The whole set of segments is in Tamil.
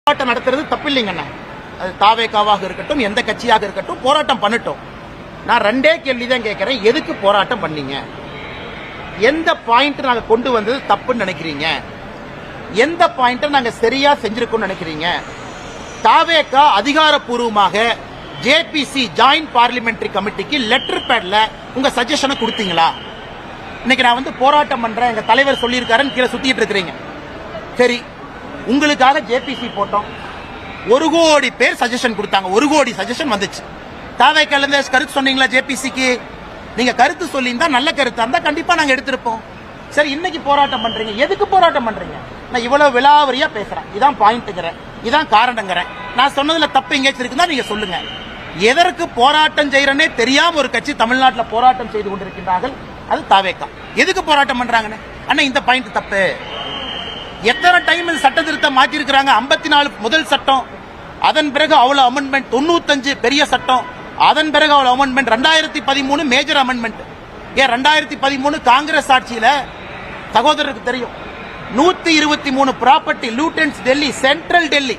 போராட்டம் நடத்துறது தப்பில்லைங்கண்ணா. அது தாவேகாவாக இருக்கட்டும், எந்த கட்சியாக இருக்கட்டும், போராட்டம் பண்ணட்டும். நான் ரெண்டே கேள்விதான் கேட்கிறேன். எதுக்கு போராட்டம் பண்ணீங்க? எந்த பாயிண்ட் நாங்க கொண்டு வந்தது தப்புன்னு நினைக்கிறீங்க? எந்த பாயிண்ட் நாங்க சரியா செஞ்சிருக்கோம் நினைக்கிறீங்க? தாவேகா அதிகாரப்பூர்வமாக ஜேபிசி ஜாயிண்ட் பார்லிமெண்டரி கமிட்டிக்கு லெட்டர் பேட்ல உங்க சஜஷனை கொடுத்தீங்களா? இன்னைக்கு நான் வந்து போராட்டம் பண்றேன், எங்க தலைவர் சொல்லியிருக்காருன்னு கீழே சுத்திட்டு இருக்கிறீங்க. சரி, உங்களுக்காக ஜேபிசி போட்டோம். 1 கோடி பேர் சஜஷன் கொடுத்தாங்க. 1 கோடி சஜஷன் வந்துச்சு. தாவேகால இருந்து கருத்து சொன்னீங்களா? ஜேபிசிக்கு நீங்க கருத்து சொல்லியிருந்தா, நல்ல கருத்தா இருந்தா கண்டிப்பா நாங்க எடுத்திருப்போம். சரி, இன்னைக்கு போராட்டம் பண்றீங்க. எதுக்கு போராட்டம் பண்றீங்க? நான் இவ்வளவு விலாவரியா பேசுறேன். இதான் பாயிண்ட்ங்கிறேன், இதான் காரணங்கிறேன். நான் சொன்னதுல தப்பு எங்கேயாச்சும் இருக்குன்னா நீங்க சொல்லுங்க. எதற்கு போராட்டம் செய்யறனே தெரியாம ஒரு கட்சி தமிழ்நாட்டில் போராட்டம் செய்து கொண்டிருக்கின்றார்கள். அது தாவேகா. எதுக்கு போராட்டம் பண்றாங்கன்னு அண்ணா இந்த பாயிண்ட் தப்பு. எத்தனை டைம் சட்ட திருத்தம் மாற்றி இருக்கிறாங்க? 54 முதல் சட்டம், அதன் பிறகு அவ்வளவு அமெண்ட்மெண்ட், 95 பெரிய சட்டம், அதன் பிறகு அவ்வளவு அமெண்ட்மெண்ட், 2013 மேஜர் அமெண்ட்மெண்ட். ஏன் 2013 காங்கிரஸ் ஆட்சியில சகோதரருக்கு தெரியும், 123 ப்ராப்பர்ட்டி லூட்டன்ஸ் டெல்லி, சென்ட்ரல் டெல்லி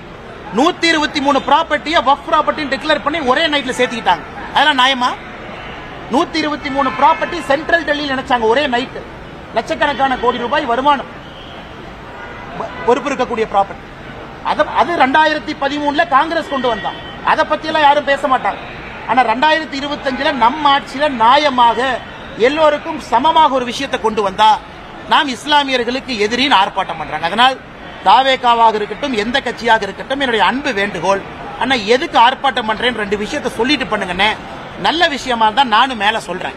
123 ப்ராப்பர்ட்டியை வக்ஃப் ப்ராப்பர்ட்டி டிக்ளேர் பண்ணி ஒரே நைட்ல சேர்த்துக்கிட்டாங்க. அதெல்லாம் நியாயமா? 123 ப்ராப்பர்ட்டி சென்ட்ரல் டெல்லியில் நினைச்சாங்க ஒரே நைட். லட்சக்கணக்கான கோடி ரூபாய் வருமானம் பொறுப்பு இருக்கக்கூடிய ப்ராப்பர்ட்டி. அது 2013 காங்கிரஸ் கொண்டு வந்தான். அதை பத்தி எல்லாம் யாரும் பேச மாட்டாங்க. ஆனா 2025 நம்ம ஆட்சியில நியாயமாக எல்லோருக்கும் சமமாக ஒரு விஷயத்தை கொண்டு வந்தா நாம் இஸ்லாமியர்களுக்கு எதிரின்னு ஆர்ப்பாட்டம் பண்றாங்க. அதனால் தாவேகாவாக இருக்கட்டும், எந்த கட்சியாக இருக்கட்டும், என்னுடைய அன்பு வேண்டுகோள், அண்ணா எதுக்கு ஆர்ப்பாட்டம் பண்றேன்னு 2 விஷயத்தை சொல்லிட்டு பண்ணுங்கண்ணே. நல்ல விஷயமா தான் நானும் மேல சொல்றேன்.